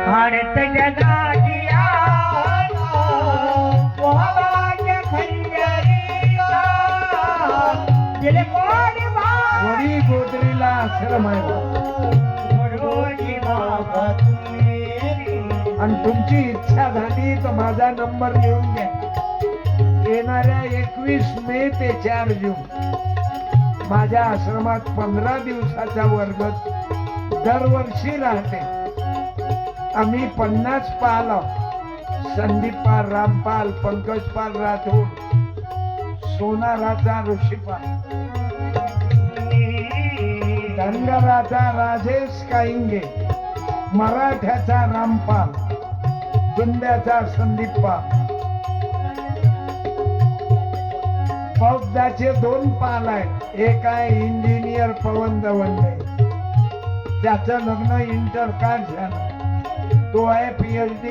भारत जगाजिया मोहबाज खंजरीला दिल कोण वडी गोदरीला आश्रम आहे गुरुजी बाबा तुम्ही आणि तुमची इच्छा झाली तर माझा नंबर लिहून घ्या. येणाऱ्या 21 मे ते 4 जून माझ्या आश्रमात 15 दिवसाचा वर्ग दरवर्षी राहते. आम्ही 50 पाल आहोत. संदीप पाल, रामपाल, पंकज पाल राठोड, सोनाराचा ऋषीपाल, धनगराचा राजेश काईंगे, मराठ्याचा रामपाल, गुंड्याचा संदीप पाल, बौद्धाचे 2 पाल आहेत. एक आहे इंजिनियर पवन दवंडे, त्याचं लग्न इंटरकास्ट झालं, तो आहे PhD,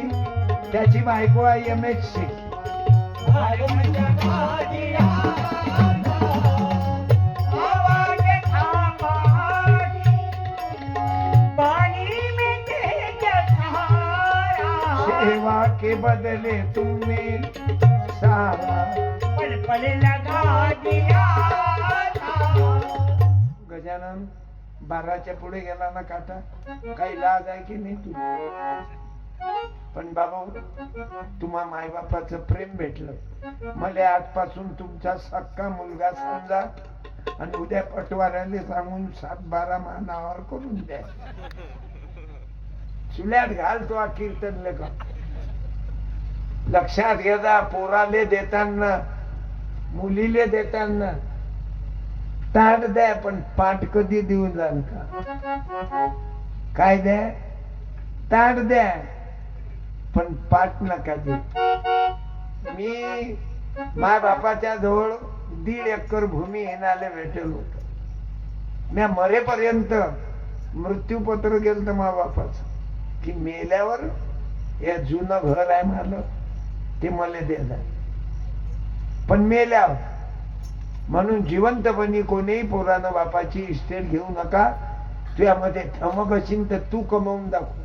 त्याची बायको आहे MSc. सेवा के बदले तुमने सारा पल पल लगा दिया गजानन 12च्या पुढे गेला ना काटा, काही लाज आहे की नाही तू? पण बाबा तुम्हा मायबापाचं प्रेम भेटलं. मला आजपासून तुमचा सक्का मुलगा समजा आणि उद्या पटवाऱ्याला सांगून 7-12 मानावर करून द्या. चुल्यात घाल तो कीर्तन लेखा. लक्षात घ्या, पोराले देताना मुलीले देताना ताट द्या, पण पाठ कधी देऊन जाल का? काय द्या? ताट द्या, पण पाठ नका देऊ. मी माझ्या बापाच्या जवळ 1.5 एकर भूमी येणाले भेटेल होत. मी मरेपर्यंत मृत्यूपत्र गेलं तर माझ्या बापाचं की मेल्यावर हे जुनं घर आहे मला ते मला द्या. पण मेल्यावर म्हणून जिवंतपणी कोणीही पोरानं बापाची इस्टेट घेऊ नका. तुझ्यामध्ये ठमक असेल तर तू कमवून दाखव.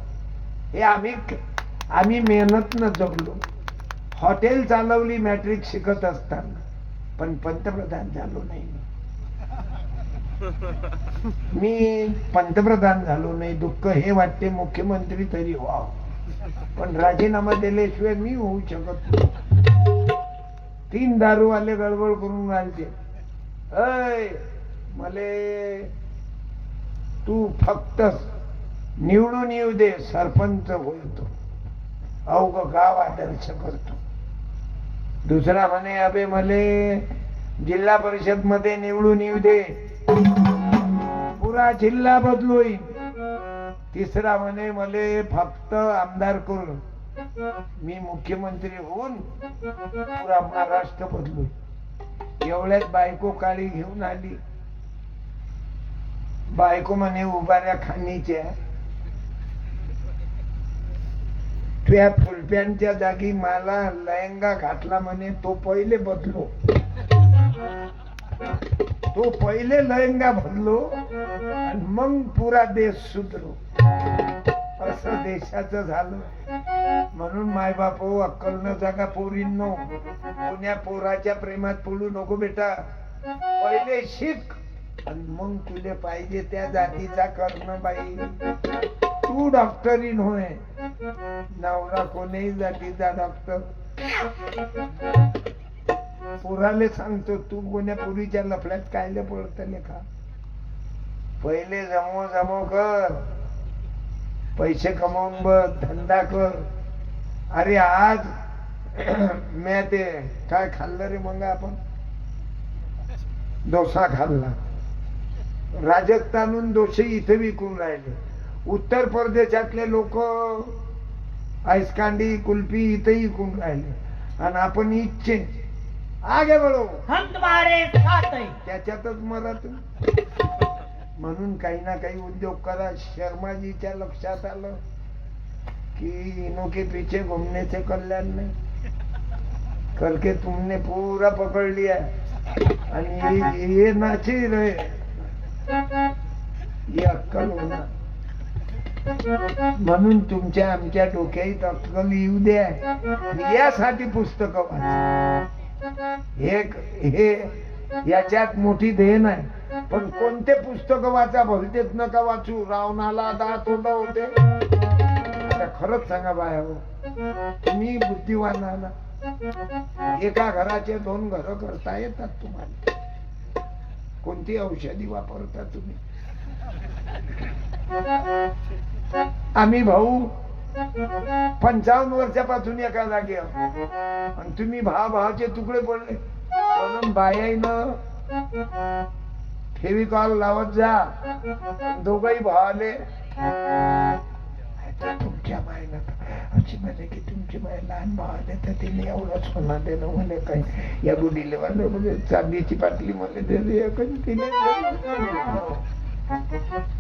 हे आम्ही मेहनत न जगलो. हॉटेल चालवली मॅट्रिक शिकत असताना, पण पंतप्रधान झालो नाही. मी पंतप्रधान झालो नाही. दुःख हे वाटते मुख्यमंत्री तरी व्हाव, पण राजीनामा दिल्याशिवाय मी होऊ शकत नाही. 3 दारूवाले गडबड करून राहिले. अय मले तू फक्त निवडून येऊ दे, सरपंच होतो, अवघ गाव आदर्श करतो. दुसरा म्हणे अबे मले जिल्हा परिषद मध्ये निवडून येऊ दे, पुरा जिल्हा बदलोय. तिसरा म्हणे मले फक्त आमदार करून मी मुख्यमंत्री होऊन पुरा महाराष्ट्र बदलोय. एवढ्यात बायको काळी घेऊन आली. बायको म्हणे उभाऱ्या खाणीच्या तुझ्या फुलप्यांच्या जागी मला लहंगा घातला म्हणे, तो पहिले बदलो. तो पहिले लहंगा बदलो आणि मग पुरा देश सुधरो. असं देशाचं झालं. म्हणून मायबाप अक्कल न जागा पोरींनो, पुण्या पोराच्या प्रेमात पडू नको बेटा. पहिले शिक आणि मग तुले पाहिजे त्या जातीचा करणं बाई. तू डॉक्टरीन होय, नवरा कोणीही जातीचा डॉक्टर. पोराले सांगतो तू कोण्या पुरीच्या लफड्यात कायले पडत लेखा. पहिले जमो कर, पैसे कमावून बघ, धंदा कर. अरे आज मी ते काय खाल्लं रे मग आपण डोसा खाल्ला. राजस्थानहून डोसे इथे विकून राहिले. उत्तर प्रदेशातले लोक आईसकांडी कुल्फी इथे विकून राहिले आणि आपण इच्छे आगे बढो हम तुम्हारे साथ हैं. त्याच्यातच मला तू. म्हणून काही ना काही उद्योग करा. शर्माजीच्या लक्षात आलं कि इनो के पीछे घूमने से कल्याण नहीं, करके तुमने पूरा पकड़ लिया आणि ये नाची रहे. ये अक्कल होना. म्हणून तुमच्या आमच्या डोक्यात अक्कल येऊ द्या, यासाठी पुस्तक वाच. हे याच्यात मोठी देण आहे. पण कोणते पुस्तक वाचा, भलतेच नका वाचू. रावणाला 10 तोंड होते. आता खरंच सांगा बाया हो, तुम्ही बुद्धिवान आहात ना. एका घराचे 2 घर करता येतात तुम्हाला. कोणती औषधी वापरता तुम्ही? आम्ही भाऊ 55 वर्षापासून एका जागी आहोत, आणि तुम्ही भावाचे तुकडे पडले. म्हणून बायाईनं फेविकॉल लावत जा. दोघही भावाले तुमच्या मायला अशी म्हणे की तुमची माय लहान भावाले तर तिने एवढं सोना देणं म्हणे काही. या बुडीले वाले म्हणजे चांदीची पाटली मध्ये दिली, तिने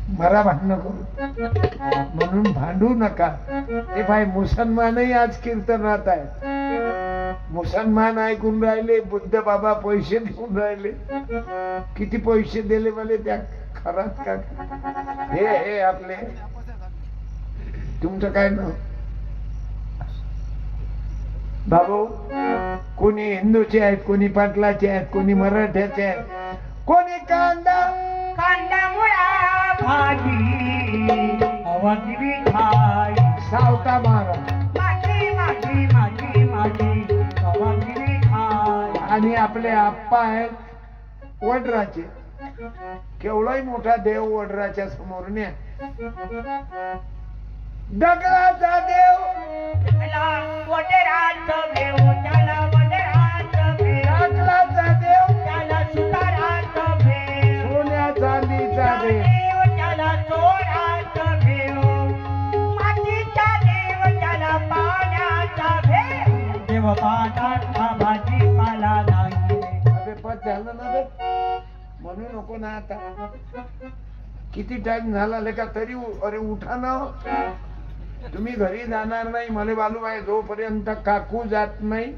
मला भांडणं करू. म्हणून भांडू नका. ते भाई मुसलमानही आज कीर्तनात आहे. मुसलमान ऐकून राहिले, बुद्ध बाबा पैसे देऊन राहिले. किती पैसे दिले मला त्या खरात का? हे आपले तुमचं काय नाव बाबू? कोणी हिंदूचे आहेत, कोणी पाटलाचे आहेत, कोणी मराठ्याचे आहेत, कोणी कांदा मुळा भाजी अवघी मिठाई. सावता मारा माझी माझी माझी माझी अवघी मिठाई. आणि आपले आप्पा आहेत वडराचे. केवढाही मोठा देव वडराच्या समोर न्या. दगडाचा देव, त्याला वडराचं देव, त्याला वडराचं देव. दगडाचा देव, त्याला सुताराचं देव. सोन्या चांदीचा देव, त्याला चोराचं देव. मातीचा देव, त्याला पाण्याचा देव. देव पाण्याचा भाजीपाला नाही. अरे पद झालं ना रे, म्हणू नको ना. आता किती टाइम झाला लेका तरी अरे उठा ना. तुम्ही घरी जाणार नाही, मला मालूम आहे. जोपर्यंत काकू जात नाही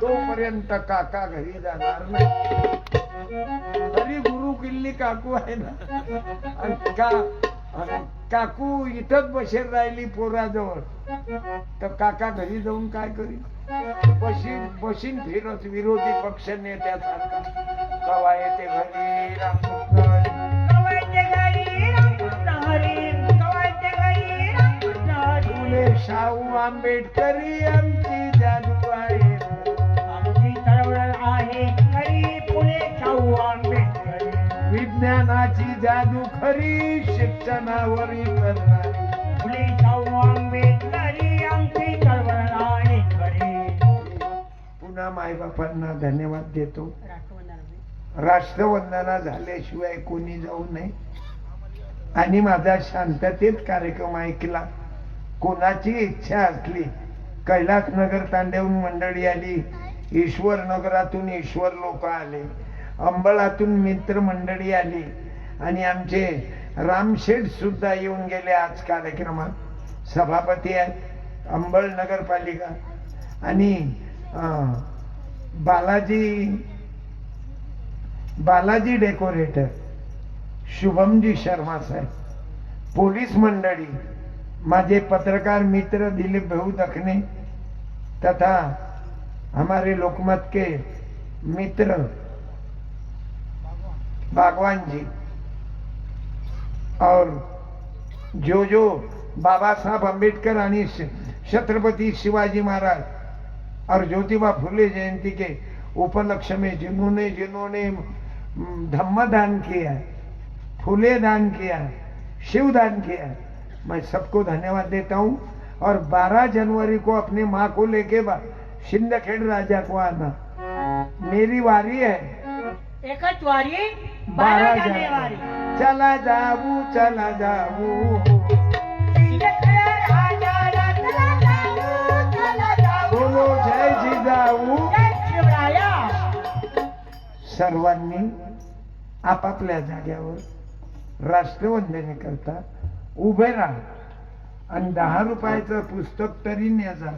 तोपर्यंत काका घरी जाणार नाही. तरी गुरु किल्ली काकू आहे ना. आणि काकू इथंच बसेल राहिली पोराजवळ, तर काका घरी जाऊन काय करी? बशीन फिरत विरोधी पक्ष नेत्यासारखा. कवा येते घरी रामकृष्ण हरी, कवा येते घरी रामकृष्ण हरी, कवा येते घरी रामकृष्ण हरी. फुले शाहू आंबेडकरी आमची जादू आहे. आमची चळवळ आहे खरी, फुले शाहू आंबेडकरी. विज्ञानाची जादू खरी, शिक्षणावरी करणारी. फुले शाहू आंबेडकरी आमची चळवळ आहे खरी. पुन्हा मायबापांना धन्यवाद देतो. राष्ट्रवंदना झाल्याशिवाय कोणी जाऊ नये. आणि माझा शांततेत कार्यक्रम ऐकला. कोणाची इच्छा असली, कैलासनगर तांडेहून मंडळी आली, ईश्वर नगरातून ईश्वर लोक आले, अंबळातून मित्र मंडळी आली, आणि आमचे रामशेठ सुद्धा येऊन गेले आज कार्यक्रमात. सभापती आहेत अंबळ नगरपालिका. आणि बालाजी डेकोरेटर शुभमजी शर्मा साहेब, पोलीस मंडळी, माझे पत्रकार मित्र दिलीप भाऊ दखने तथा हमारे लोकमत के मित्र भगवान जी, और जो बाबा साहब अम्बेडकर आणि छत्रपति शिवाजी महाराज और ज्योतिबा फुले जयंती के उपलक्ष्य में जिन्होंने धम्म दान किया, फूले दान किया, शिव दान किया, मैं सबको धन्यवाद देता हूँ. और 12 जनवरी को अपने माँ को लेके सिंदखेड़ राजा को आना. मेरी वारी है. एकच वारी 12 जानेवारी. चला जाऊ चला जाऊ, सिंदखेड राजाला चला जाऊ, चला जाऊ. बोलो जय जिजाऊ. जय शिवराया. सर्वांनी आपापल्या जाग्यावर राष्ट्रवंदने करता उभे राहा आणि 10 रुपयाचं पुस्तक तरी न्यायचा.